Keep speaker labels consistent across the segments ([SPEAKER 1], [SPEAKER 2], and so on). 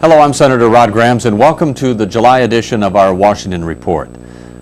[SPEAKER 1] Hello, I'm Senator Rod Grams, and welcome to the July edition of our Washington Report.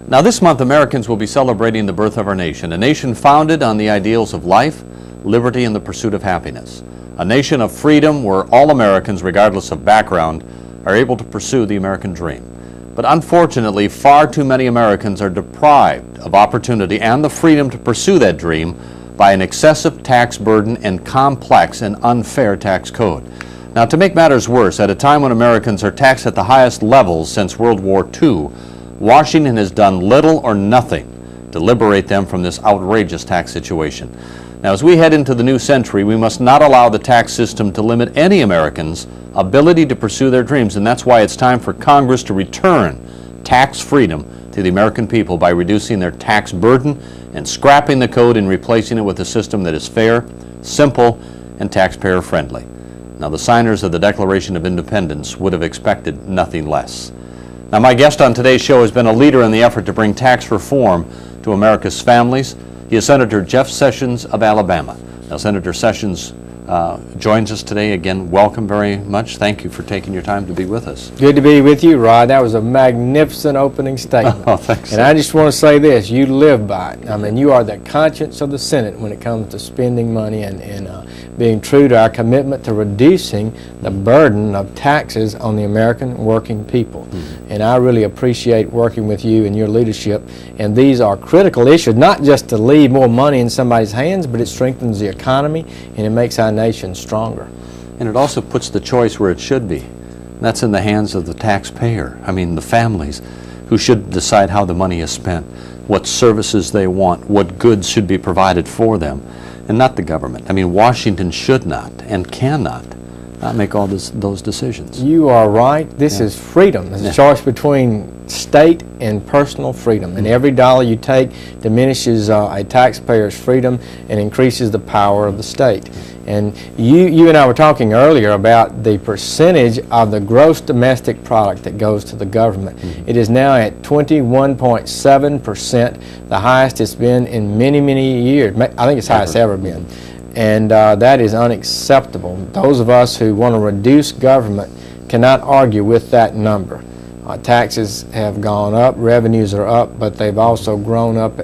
[SPEAKER 1] Now, this month, Americans will be celebrating the birth of our nation, a nation founded on the ideals of life, liberty, and the pursuit of happiness. A nation of freedom where all Americans, regardless of background, are able to pursue the American dream. But unfortunately, far too many Americans are deprived of opportunity and the freedom to pursue that dream by an excessive tax burden and complex and unfair tax code. Now, to make matters worse, at a time when Americans are taxed at the highest levels since World War II, Washington has done little or nothing to liberate them from this outrageous tax situation. Now, as we head into the new century, we must not allow the tax system to limit any Americans' ability to pursue their dreams, and that's why it's time for Congress to return tax freedom to the American people by reducing their tax burden and scrapping the code and replacing it with a system that is fair, simple, and taxpayer-friendly. Now, the signers of the Declaration of Independence would have expected nothing less. Now, my guest on today's show has been a leader in the effort to bring tax reform to America's families. He is Senator Jeff Sessions of Alabama. Now, Senator Sessions joins us today. Again, welcome very much. Thank you for taking your time to be with us.
[SPEAKER 2] Good to be with you, Rod. That was a magnificent opening statement.
[SPEAKER 1] Oh, thanks.
[SPEAKER 2] And I just want to say this, you live by it. I mean, you are the conscience of the Senate when it comes to spending money and being true to our commitment to reducing the burden of taxes on the American working people. And I really appreciate working with you and your leadership. And these are critical issues, not just to leave more money in somebody's hands, but it strengthens the economy and it makes our nation stronger.
[SPEAKER 1] And it also puts the choice where it should be. And that's in the hands of the taxpayer. I mean, the families who should decide how the money is spent, what services they want, what goods should be provided for them, and not the government. I mean, Washington should not and cannot make all those decisions.
[SPEAKER 2] You are right. This is freedom. It's a choice between state and personal freedom. And every dollar you take diminishes a taxpayer's freedom and increases the power of the state. And you and I were talking earlier about the percentage of the gross domestic product that goes to the government. It is now at 21.7%, the highest it's been in many, many years. I think it's the highest ever been. And that is unacceptable. Those of us who want to reduce government cannot argue with that number. Taxes have gone up, revenues are up, but they've also gone up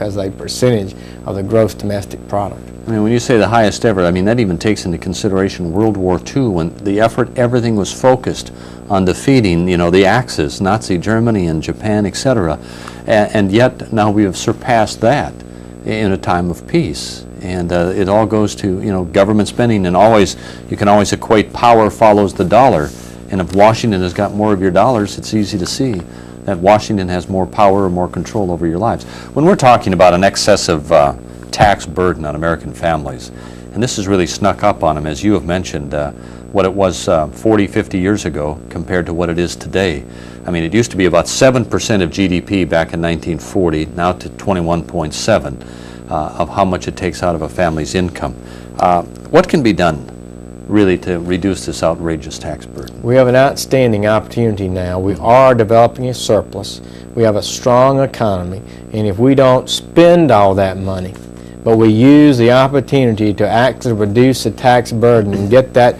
[SPEAKER 2] as a percentage of the gross domestic product.
[SPEAKER 1] I mean, when you say the highest ever, I mean, that even takes into consideration World War II, when the effort, everything was focused on defeating, the Axis, Nazi Germany and Japan, etc. And yet now we have surpassed that in a time of peace. And it all goes to, government spending, and you can always equate power follows the dollar. And if Washington has got more of your dollars, it's easy to see that Washington has more power or more control over your lives. When we're talking about an excessive tax burden on American families, and this has really snuck up on them, as you have mentioned, what it was 40, 50 years ago compared to what it is today. I mean, it used to be about 7% of GDP back in 1940, now to 21.7% of how much it takes out of a family's income. What can be done really to reduce this outrageous tax burden?
[SPEAKER 2] We have an outstanding opportunity now. We are developing a surplus. We have a strong economy, and if we don't spend all that money, but we use the opportunity to actually reduce the tax burden and get that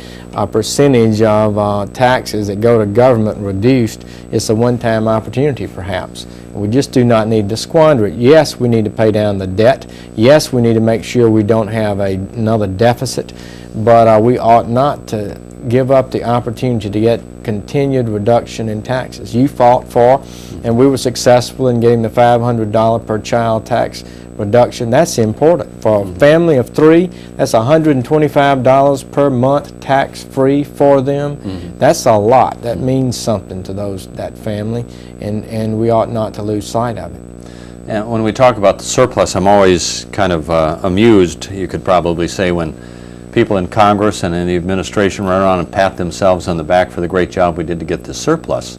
[SPEAKER 2] percentage of taxes that go to government reduced, it's a one-time opportunity perhaps. We just do not need to squander it. Yes, we need to pay down the debt. Yes, we need to make sure we don't have another deficit, but we ought not to give up the opportunity to get continued reduction in taxes. You fought for, and we were successful in getting the $500 per child tax reduction. That's important. For a family of 3, that's $125 per month tax-free for them. That's a lot. That means something to that family, and we ought not to lose sight of it.
[SPEAKER 1] And when we talk about the surplus, I'm always kind of amused, you could probably say, when people in Congress and in the administration run around and pat themselves on the back for the great job we did to get this surplus.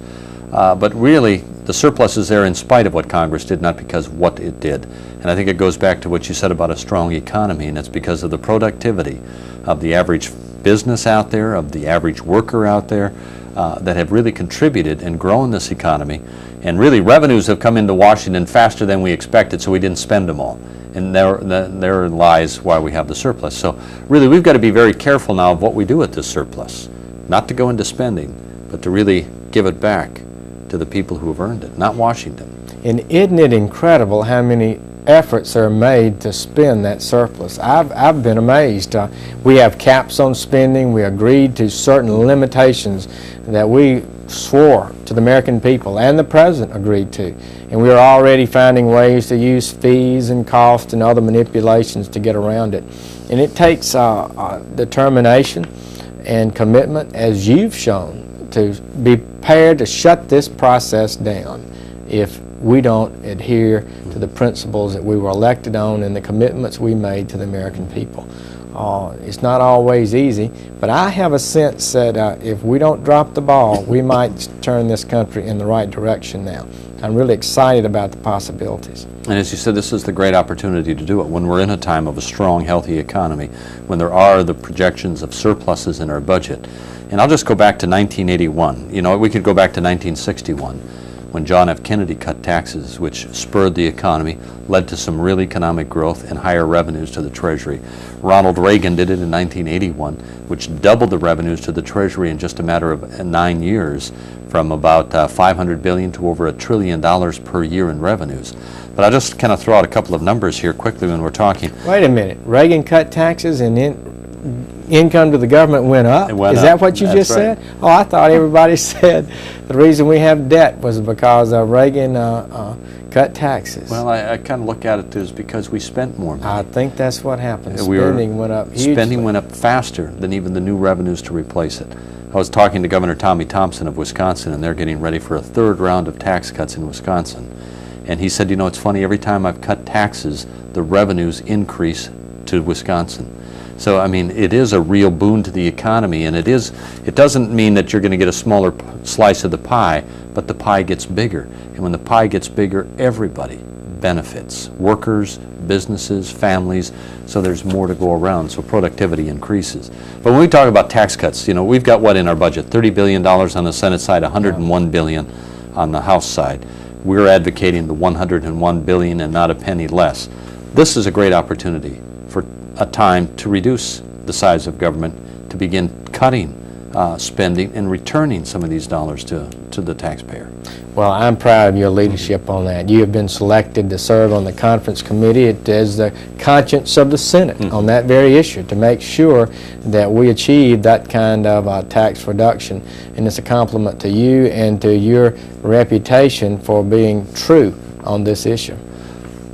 [SPEAKER 1] But really, the surplus is there in spite of what Congress did, not because of what it did. And I think it goes back to what you said about a strong economy, and it's because of the productivity of the average business out there, of the average worker out there, that have really contributed and grown this economy. And really, revenues have come into Washington faster than we expected, so we didn't spend them all. And there lies why we have the surplus. So really, we've got to be very careful now of what we do with this surplus. not to go into spending, but to really give it back to the people who have earned it, not Washington.
[SPEAKER 2] And isn't it incredible how many efforts are made to spend that surplus? I've been amazed. We have caps on spending. We agreed to certain limitations that we swore to the American people and the President agreed to. And we're already finding ways to use fees and costs and other manipulations to get around it. And it takes determination and commitment, as you've shown, to be prepared to shut this process down if we don't adhere to the principles that we were elected on and the commitments we made to the American people. It's not always easy, but I have a sense that if we don't drop the ball, we might turn this country in the right direction now. I'm really excited about the possibilities.
[SPEAKER 1] And as you said, this is the great opportunity to do it when we're in a time of a strong, healthy economy, when there are the projections of surpluses in our budget. And I'll just go back to 1981. You know, we could go back to 1961. When John F. Kennedy cut taxes, which spurred the economy, led to some real economic growth and higher revenues to the Treasury. Ronald Reagan did it in 1981, which doubled the revenues to the Treasury in just a matter of 9 years, from about $500 billion to over $1 trillion per year in revenues. But I'll just kind of throw out a couple of numbers here quickly when we're talking.
[SPEAKER 2] Wait a minute. Reagan cut taxes and income to the government went up?
[SPEAKER 1] Is
[SPEAKER 2] that what you just
[SPEAKER 1] right.
[SPEAKER 2] said? Oh, I thought everybody said the reason we have debt was because Reagan cut taxes.
[SPEAKER 1] Well, I kind of look at it as because we spent more money.
[SPEAKER 2] I think that's what happened. Spending went up hugely.
[SPEAKER 1] Spending went up faster than even the new revenues to replace it. I was talking to Governor Tommy Thompson of Wisconsin, and they're getting ready for a third round of tax cuts in Wisconsin. And he said, you know, it's funny, every time I've cut taxes, the revenues increase to Wisconsin. So, I mean, it is a real boon to the economy, and it doesn't mean that you're going to get a smaller slice of the pie, but the pie gets bigger. And when the pie gets bigger, everybody benefits. Workers, businesses, families, so there's more to go around, so productivity increases. But when we talk about tax cuts, you know, we've got what in our budget? $30 billion on the Senate side, $101 billion on the House side. We're advocating the $101 billion and not a penny less. This is a great opportunity for a time to reduce the size of government, to begin cutting spending and returning some of these dollars to the taxpayer.
[SPEAKER 2] Well, I'm proud of your leadership on that. You have been selected to serve on the conference committee as the conscience of the Senate on that very issue, to make sure that we achieve that kind of tax reduction. And it's a compliment to you and to your reputation for being true on this issue.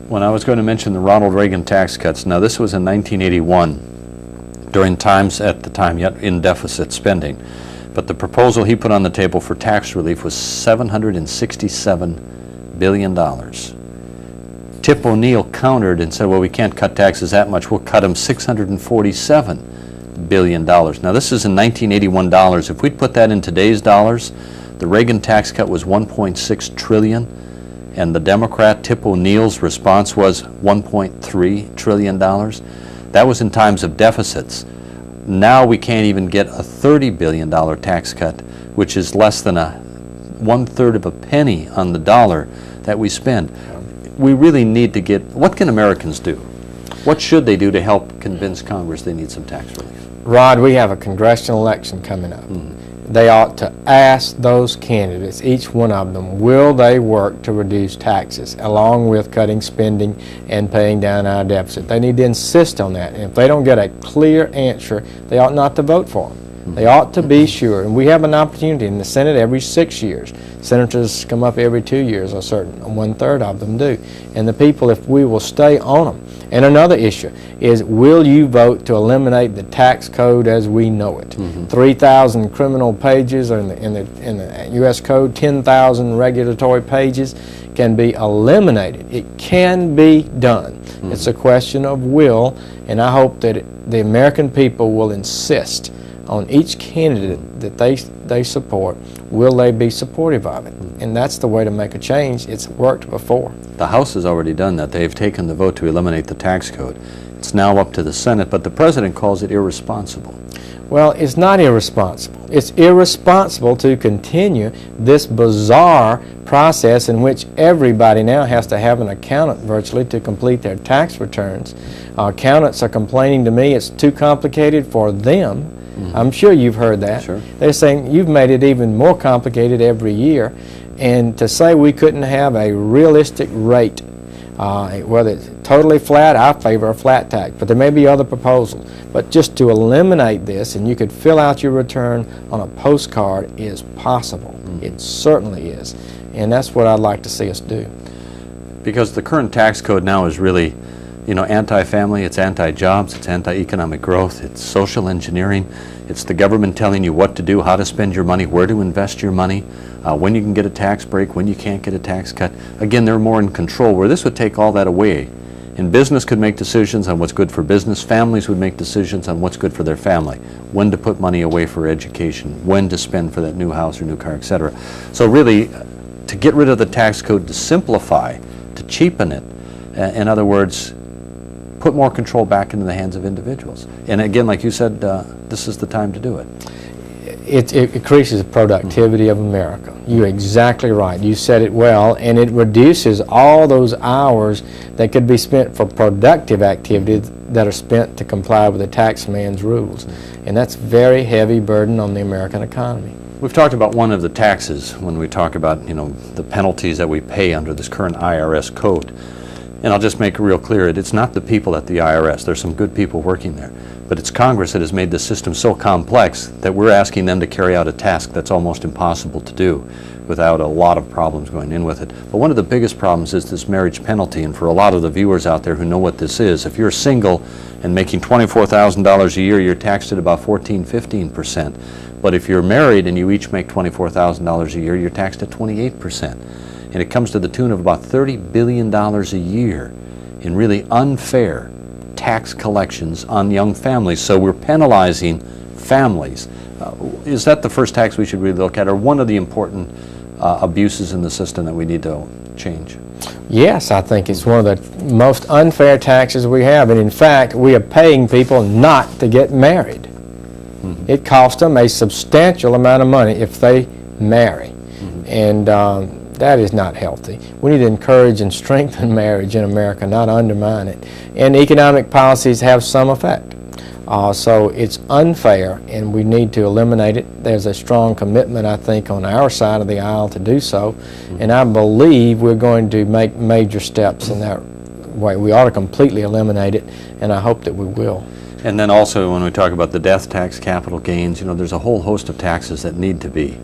[SPEAKER 1] When I was going to mention the Ronald Reagan tax cuts, now this was in 1981, during times at the time yet in deficit spending. But the proposal he put on the table for tax relief was $767 billion. Tip O'Neill countered and said, well, we can't cut taxes that much. We'll cut them $647 billion. Now, this is in 1981 dollars. If we'd put that in today's dollars, the Reagan tax cut was $1.6 trillion, and the Democrat Tip O'Neill's response was $1.3 trillion. That was in times of deficits. Now we can't even get a $30 billion tax cut, which is less than 1/3 of a penny on the dollar that we spend. We really need to get, what can Americans do? What should they do to help convince Congress they need some tax relief?
[SPEAKER 2] Rod, we have a congressional election coming up. They ought to ask those candidates, each one of them, will they work to reduce taxes along with cutting spending and paying down our deficit? They need to insist on that. And if they don't get a clear answer, they ought not to vote for them. They ought to be sure. And we have an opportunity in the Senate every 6 years. Senators come up every 2 years, a certain 1/3 of them do. And the people, if we will stay on them. And another issue is, will you vote to eliminate the tax code as we know it? 3,000 criminal pages in the U.S. Code, 10,000 regulatory pages can be eliminated. It can be done. It's a question of will, and I hope that the American people will insist on each candidate that they support. Will they be supportive of it? And that's the way to make a change. It's worked before.
[SPEAKER 1] The House has already done that. They've taken the vote to eliminate the tax code. It's now up to the Senate, but the President calls it irresponsible.
[SPEAKER 2] Well, it's not irresponsible. It's irresponsible to continue this bizarre process in which everybody now has to have an accountant virtually to complete their tax returns. Accountants are complaining to me it's too complicated for them, I'm sure you've heard that.
[SPEAKER 1] Sure.
[SPEAKER 2] They're saying you've made it even more complicated every year, and to say we couldn't have a realistic rate, whether it's totally flat, I favor a flat tax, but there may be other proposals. But just to eliminate this, and you could fill out your return on a postcard, is possible. It certainly is, and that's what I'd like to see us do.
[SPEAKER 1] Because the current tax code now is really, you know, anti-family, it's anti-jobs, it's anti-economic growth, it's social engineering, it's the government telling you what to do, how to spend your money, where to invest your money, when you can get a tax break, when you can't get a tax cut. Again, they're more in control, where this would take all that away. And business could make decisions on what's good for business, families would make decisions on what's good for their family, when to put money away for education, when to spend for that new house or new car, etc. So really, to get rid of the tax code, to simplify, to cheapen it, in other words, put more control back into the hands of individuals. And again, like you said, this is the time to do it.
[SPEAKER 2] It increases the productivity of America. You're exactly right. You said it well, and it reduces all those hours that could be spent for productive activities that are spent to comply with the tax man's rules. And that's a very heavy burden on the American economy.
[SPEAKER 1] We've talked about one of the taxes when we talk about, you know, the penalties that we pay under this current IRS code. And I'll just make it real clear, it's not the people at the IRS. There's some good people working there. But it's Congress that has made the system so complex that we're asking them to carry out a task that's almost impossible to do without a lot of problems going in with it. But one of the biggest problems is this marriage penalty, and for a lot of the viewers out there who know what this is, if you're single and making $24,000 a year, you're taxed at about 14–15%. But if you're married and you each make $24,000 a year, you're taxed at 28%. And it comes to the tune of about $30 billion a year in really unfair tax collections on young families. So we're penalizing families. Is that the first tax we should really look at, or one of the important abuses in the system that we need to change?
[SPEAKER 2] Yes, I think it's one of the most unfair taxes we have, and in fact, we are paying people not to get married. It costs them a substantial amount of money if they marry, and that is not healthy. We need to encourage and strengthen marriage in America, not undermine it. And economic policies have some effect. So it's unfair, and we need to eliminate it. There's a strong commitment, I think, on our side of the aisle to do so, and I believe we're going to make major steps in that way. We ought to completely eliminate it, and I hope that we will.
[SPEAKER 1] And then also, when we talk about the death tax, capital gains, you know, there's a whole host of taxes that need to be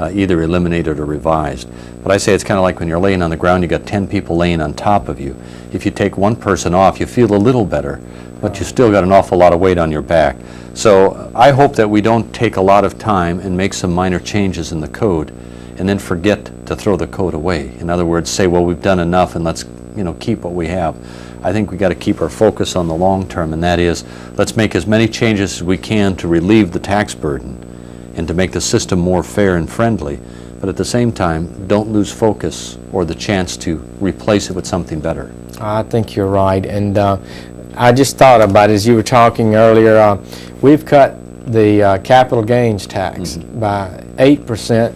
[SPEAKER 1] either eliminated or revised. But I say it's kind of like when you're laying on the ground, you got 10 people laying on top of you. If you take one person off, you feel a little better, but you still got an awful lot of weight on your back. So I hope that we don't take a lot of time and make some minor changes in the code and then forget to throw the code away. In other words, say, well, we've done enough and let's, you know, keep what we have. I think we got to keep our focus on the long term, and that is, let's make as many changes as we can to relieve the tax burden and to make the system more fair and friendly, but at the same time, don't lose focus or the chance to replace it with something better.
[SPEAKER 2] I think you're right, and I just thought about it as you were talking earlier. We've cut the capital gains tax by 8%,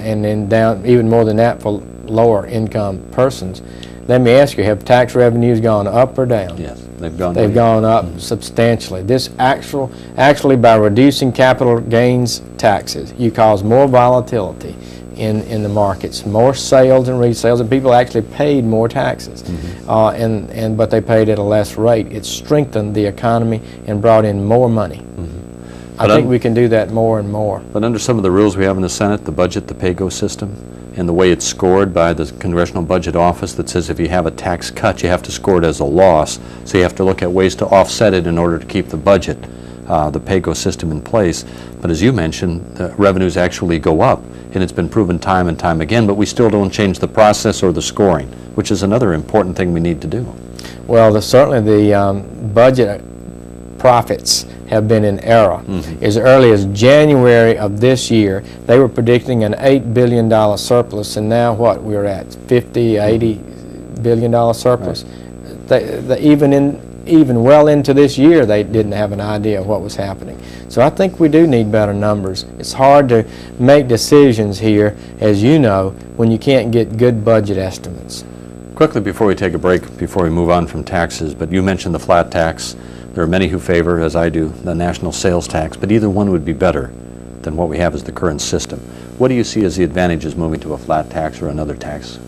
[SPEAKER 2] and then down even more than that for lower income persons. Let me ask you, have tax revenues gone up or down?
[SPEAKER 1] Yes, they've gone
[SPEAKER 2] They've gone up substantially. This actually, by reducing capital gains taxes, you cause more volatility in the markets, more sales and resales, and people actually paid more taxes, but they paid at a less rate. It strengthened the economy and brought in more money. I think we can do that more and more.
[SPEAKER 1] But under some of the rules we have in the Senate, the budget, the pay-go system, and the way it's scored by the Congressional Budget Office that says if you have a tax cut, you have to score it as a loss. So you have to look at ways to offset it in order to keep the budget, the pay-go system in place. But as you mentioned, the revenues actually go up, and it's been proven time and time again, but we still don't change the process or the scoring, which is another important thing we need to do.
[SPEAKER 2] Well, certainly the budget profits have been in error. As early as January of this year, they were predicting an $8 billion surplus, and now what we're at, $50, $80 billion surplus. Right. Even well into this year, they didn't have an idea of what was happening. So I think we do need better numbers. It's hard to make decisions here, as you know, when you can't get good budget estimates.
[SPEAKER 1] Quickly before we take a break, before we move on from taxes, but you mentioned the flat tax. There are many who favor, as I do, the national sales tax, but either one would be better than what we have as the current system. What do you see as the advantages moving to a flat tax or another tax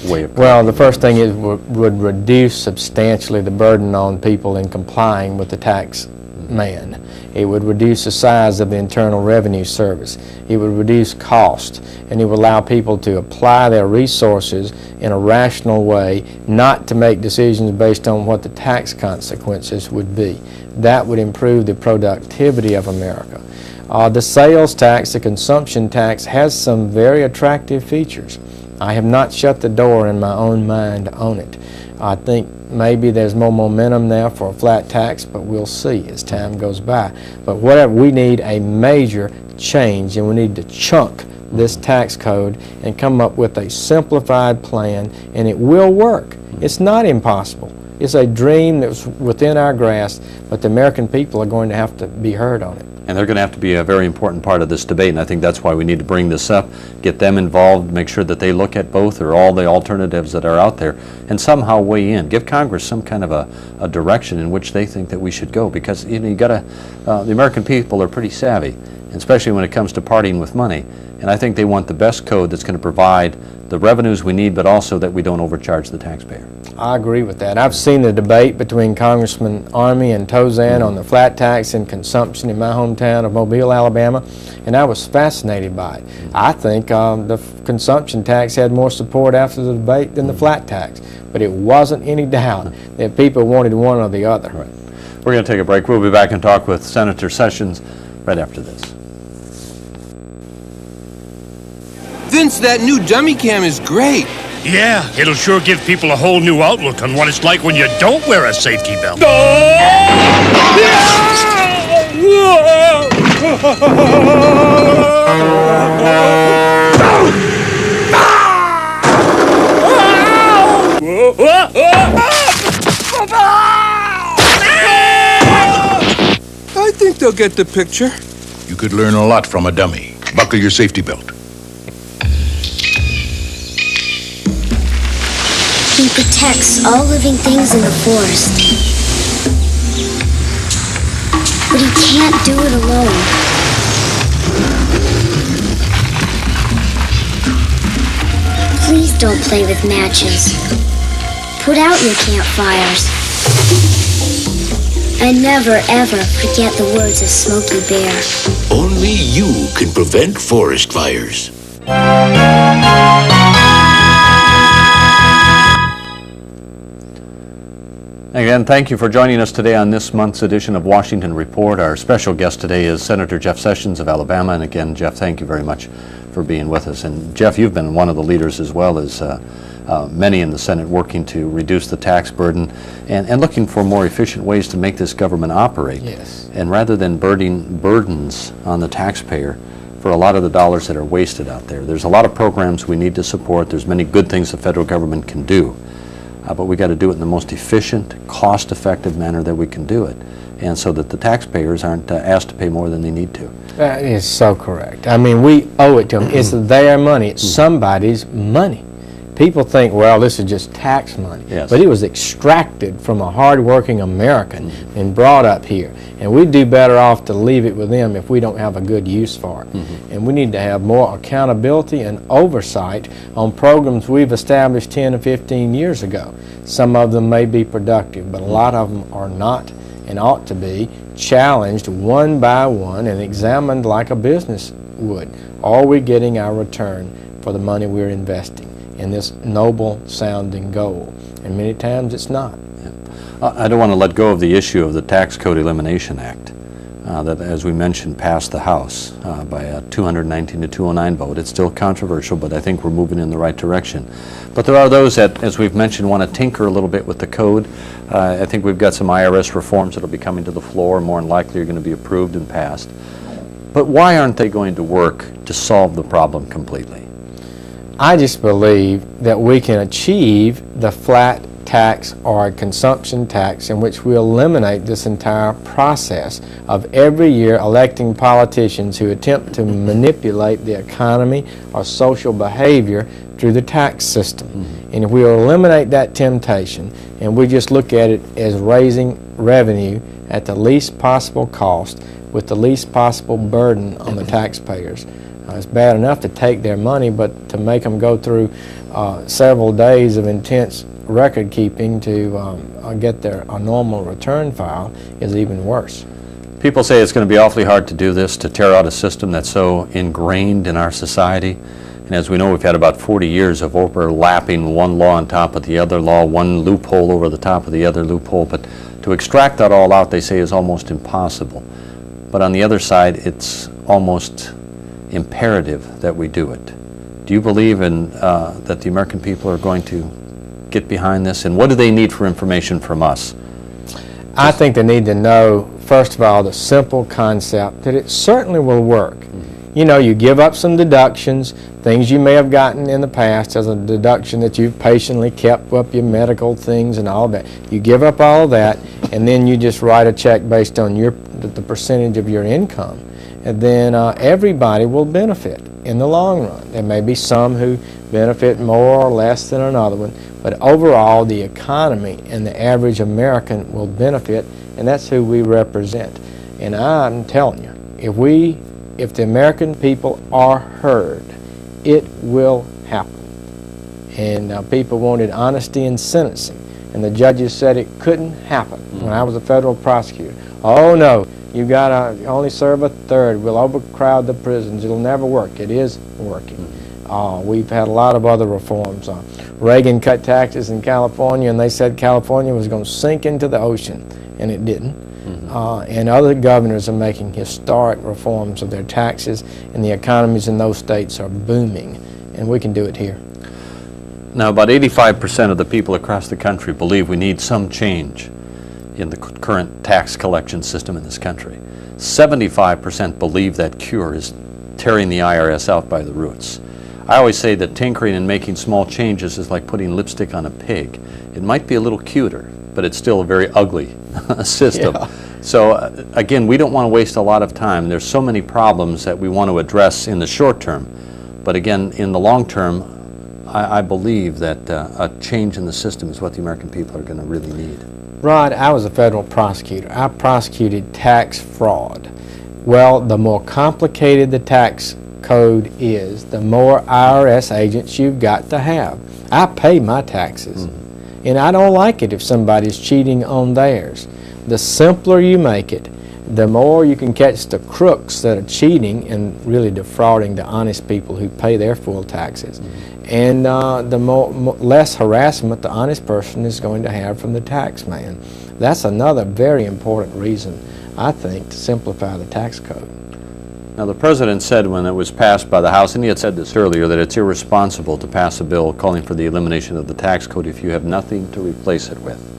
[SPEAKER 1] way of?
[SPEAKER 2] Well, the first thing is would reduce substantially the burden on people in complying with the tax man. It would reduce the size of the Internal Revenue Service. It would reduce cost, and it would allow people to apply their resources in a rational way, not to make decisions based on what the tax consequences would be. That would improve the productivity of America. The sales tax, the consumption tax, has some very attractive features. I have not shut the door in my own mind on it. I think maybe there's more momentum now for a flat tax, but we'll see as time goes by. But whatever, we need a major change, and we need to chunk this tax code and come up with a simplified plan, and it will work. It's not impossible. It's a dream that's within our grasp, but the American people are going to have to be heard on it.
[SPEAKER 1] And they're going to have to be a very important part of this debate, and I think that's why we need to bring this up, get them involved, make sure that they look at both or all the alternatives that are out there, and somehow weigh in. Give Congress some kind of a direction in which they think that we should go, because you gotta, the American people are pretty savvy, especially when it comes to partying with money, and I think they want the best code that's going to provide the revenues we need, but also that we don't overcharge the taxpayer.
[SPEAKER 2] I agree with that. I've seen the debate between Congressman Army and Tozan on the flat tax and consumption in my hometown of Mobile, Alabama, and I was fascinated by it. I think the consumption tax had more support after the debate than the flat tax, but it wasn't any doubt that people wanted one or the other.
[SPEAKER 1] Right. We're going to take a break. We'll be back and talk with Senator Sessions right after this.
[SPEAKER 3] Vince, that new dummy cam is great.
[SPEAKER 4] Yeah, it'll sure give people a whole new outlook on what it's like when you don't wear a safety belt.
[SPEAKER 3] I think they'll get the picture.
[SPEAKER 5] You could learn a lot from a dummy. Buckle your safety belt.
[SPEAKER 6] He protects all living things in the forest. But he can't do it alone. Please don't play with matches. Put out your campfires. And never ever forget the words of Smokey Bear.
[SPEAKER 7] Only you can prevent forest fires.
[SPEAKER 1] Again, thank you for joining us today on this month's edition of Washington Report. Our special guest today is Senator Jeff Sessions of Alabama. And again, Jeff, thank you very much for being with us. And Jeff, you've been one of the leaders, as well as many in the Senate, working to reduce the tax burden and looking for more efficient ways to make this government operate.
[SPEAKER 2] Yes.
[SPEAKER 1] And rather than burdens on the taxpayer for a lot of the dollars that are wasted out there. There's a lot of programs we need to support. There's many good things the federal government can do. But we got to do it in the most efficient, cost-effective manner that we can do it, and so that the taxpayers aren't asked to pay more than they need to.
[SPEAKER 2] That is so correct. I mean, we owe it to them. It's their money. It's somebody's money. People think, well, this is just tax money.
[SPEAKER 1] Yes.
[SPEAKER 2] But it was extracted from a hard-working American and brought up here. And we'd do better off to leave it with them if we don't have a good use for it. And we need to have more accountability and oversight on programs we've established 10 or 15 years ago. Some of them may be productive, but a lot of them are not and ought to be challenged one by one and examined like a business would. Are we getting our return for the money we're investing in this noble sounding goal? And many times it's not.
[SPEAKER 1] I don't want to let go of the issue of the Tax Code Elimination Act that, as we mentioned, passed the House by a 219 to 209 vote. It's still controversial, but I think we're moving in the right direction. But there are those that, as we've mentioned, want to tinker a little bit with the code. I think we've got some IRS reforms that will be coming to the floor, more than likely are going to be approved and passed. But why aren't they going to work to solve the problem completely?
[SPEAKER 2] I just believe that we can achieve the flat tax or consumption tax in which we eliminate this entire process of every year electing politicians who attempt to manipulate the economy or social behavior through the tax system. And if we eliminate that temptation and we just look at it as raising revenue at the least possible cost with the least possible burden on the taxpayers. It's bad enough to take their money, but to make them go through several days of intense record keeping to get their normal return file is even worse.
[SPEAKER 1] People say it's going to be awfully hard to do this, to tear out a system that's so ingrained in our society. And as we know, we've had about 40 years of overlapping one law on top of the other law, one loophole over the top of the other loophole. But to extract that all out, they say, is almost impossible. But on the other side, it's almost imperative that we do it. Do you believe in that the American people are going to get behind this? And what do they need for information from us?
[SPEAKER 2] I think they need to know, first of all, the simple concept that it certainly will work. You know, you give up some deductions, things you may have gotten in the past as a deduction that you've patiently kept up your medical things and all that. You give up all of that, and then you just write a check based on the percentage of your income. And then everybody will benefit in the long run. There may be some who benefit more or less than another one, but overall the economy and the average American will benefit, and that's who we represent. And I'm telling you, if the American people are heard, it will happen. And people wanted honesty in sentencing, and the judges said it couldn't happen when I was a federal prosecutor. Oh no, you got to only serve a third. We'll overcrowd the prisons. It'll never work. It is working. We've had a lot of other reforms. Reagan cut taxes in California, and they said California was going to sink into the ocean, and it didn't. And other governors are making historic reforms of their taxes, and the economies in those states are booming, and we can do it here.
[SPEAKER 1] Now, about 85% of the people across the country believe we need some change in the current tax collection system in this country. 75% believe that cure is tearing the IRS out by the roots. I always say that tinkering and making small changes is like putting lipstick on a pig. It might be a little cuter, but it's still a very ugly system. Yeah. So again, we don't want to waste a lot of time. There's so many problems that we want to address in the short term. But again, in the long term, I believe that a change in the system is what the American people are going to really need.
[SPEAKER 2] Rod, I was a federal prosecutor. I prosecuted tax fraud. Well, the more complicated the tax code is, the more IRS agents you've got to have. I pay my taxes, and I don't like it if somebody's cheating on theirs. The simpler you make it, the more you can catch the crooks that are cheating and really defrauding the honest people who pay their full taxes. And the less harassment the honest person is going to have from the tax man. That's another very important reason, I think, to simplify the tax code.
[SPEAKER 1] Now, the President said when it was passed by the House, and he had said this earlier, that it's irresponsible to pass a bill calling for the elimination of the tax code if you have nothing to replace it with.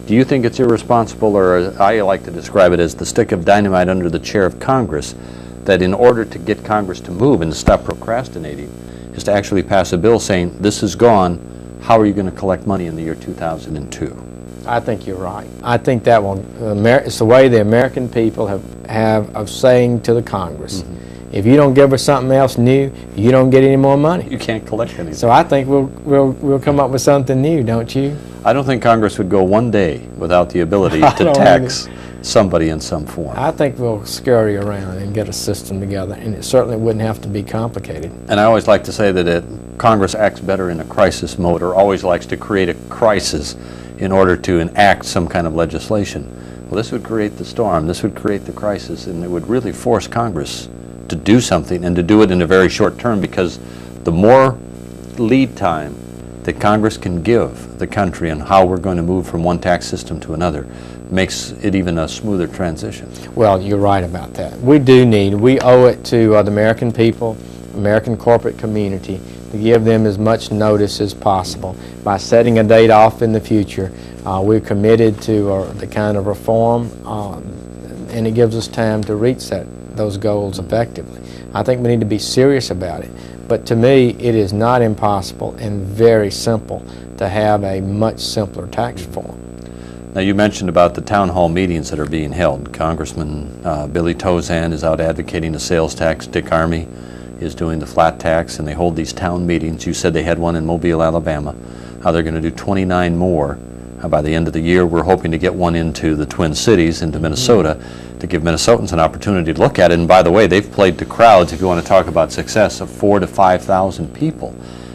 [SPEAKER 1] Do you think it's irresponsible, or I like to describe it as the stick of dynamite under the chair of Congress, that in order to get Congress to move and to stop procrastinating is to actually pass a bill saying, this is gone, how are you going to collect money in the year 2002?
[SPEAKER 2] I think you're right. I think that will, it's the way the American people have of saying to the Congress, if you don't give us something else new, you don't get any more money.
[SPEAKER 1] You can't collect anything.
[SPEAKER 2] So I think we'll come up with something new, don't you?
[SPEAKER 1] I don't think Congress would go one day without the ability to tax somebody in some form.
[SPEAKER 2] I think we'll scurry around and get a system together, and it certainly wouldn't have to be complicated.
[SPEAKER 1] And I always like to say that Congress acts better in a crisis mode, or always likes to create a crisis in order to enact some kind of legislation. Well, this would create the storm, this would create the crisis, and it would really force Congress to do something, and to do it in a very short term, because the more lead time that Congress can give the country on how we're going to move from one tax system to another makes it even a smoother transition.
[SPEAKER 2] Well, you're right about that. We owe it to the American people, American corporate community, to give them as much notice as possible. By setting a date off in the future, we're committed to the kind of reform, and it gives us time to reach those goals effectively. I think we need to be serious about it. But to me, it is not impossible and very simple to have a much simpler tax reform.
[SPEAKER 1] Now, you mentioned about the town hall meetings that are being held. Congressman Billy Tozan is out advocating a sales tax. Dick Armey is doing the flat tax, and they hold these town meetings. You said they had one in Mobile, Alabama. How they're going to do 29 more By the end of the year, we're hoping to get one into the Twin Cities, into Minnesota, to give Minnesotans an opportunity to look at it. And by the way, they've played to crowds, if you want to talk about success, of 4,000 to 5,000 people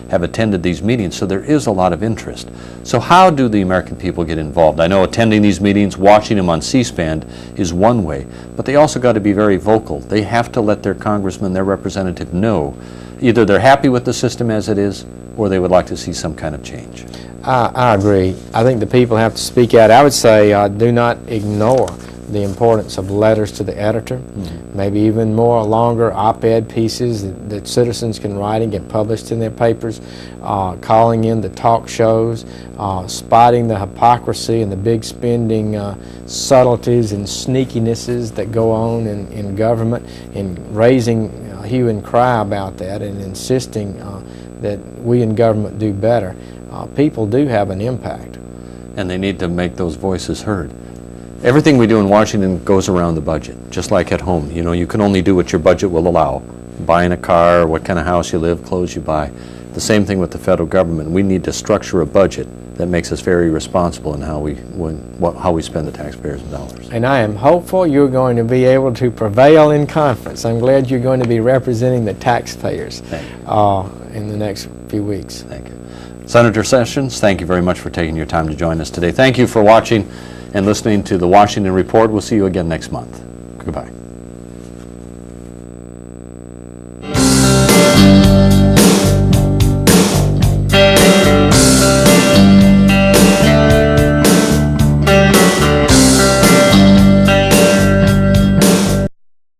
[SPEAKER 1] have attended these meetings, so there is a lot of interest. So how do the American people get involved? I know attending these meetings, watching them on C-SPAN is one way, but they also got to be very vocal. They have to let their congressman, their representative know either they're happy with the system as it is, or they would like to see some kind of change.
[SPEAKER 2] I agree. I think the people have to speak out. I would say do not ignore the importance of letters to the editor, maybe even more longer op-ed pieces that citizens can write and get published in their papers, calling in the talk shows, spotting the hypocrisy and the big spending subtleties and sneakinesses that go on in government, and raising hue and cry about that and insisting that we in government do better. People do have an impact.
[SPEAKER 1] And they need to make those voices heard. Everything we do in Washington goes around the budget, just like at home. You know, you can only do what your budget will allow. Buying a car, what kind of house you live, clothes you buy. The same thing with the federal government. We need to structure a budget that makes us very responsible in how we spend the taxpayers' dollars.
[SPEAKER 2] And I am hopeful you're going to be able to prevail in conference. I'm glad you're going to be representing the taxpayers in the next few weeks.
[SPEAKER 1] Thank you. Senator Sessions, thank you very much for taking your time to join us today. Thank you for watching and listening to the Washington Report. We'll see you again next month. Goodbye.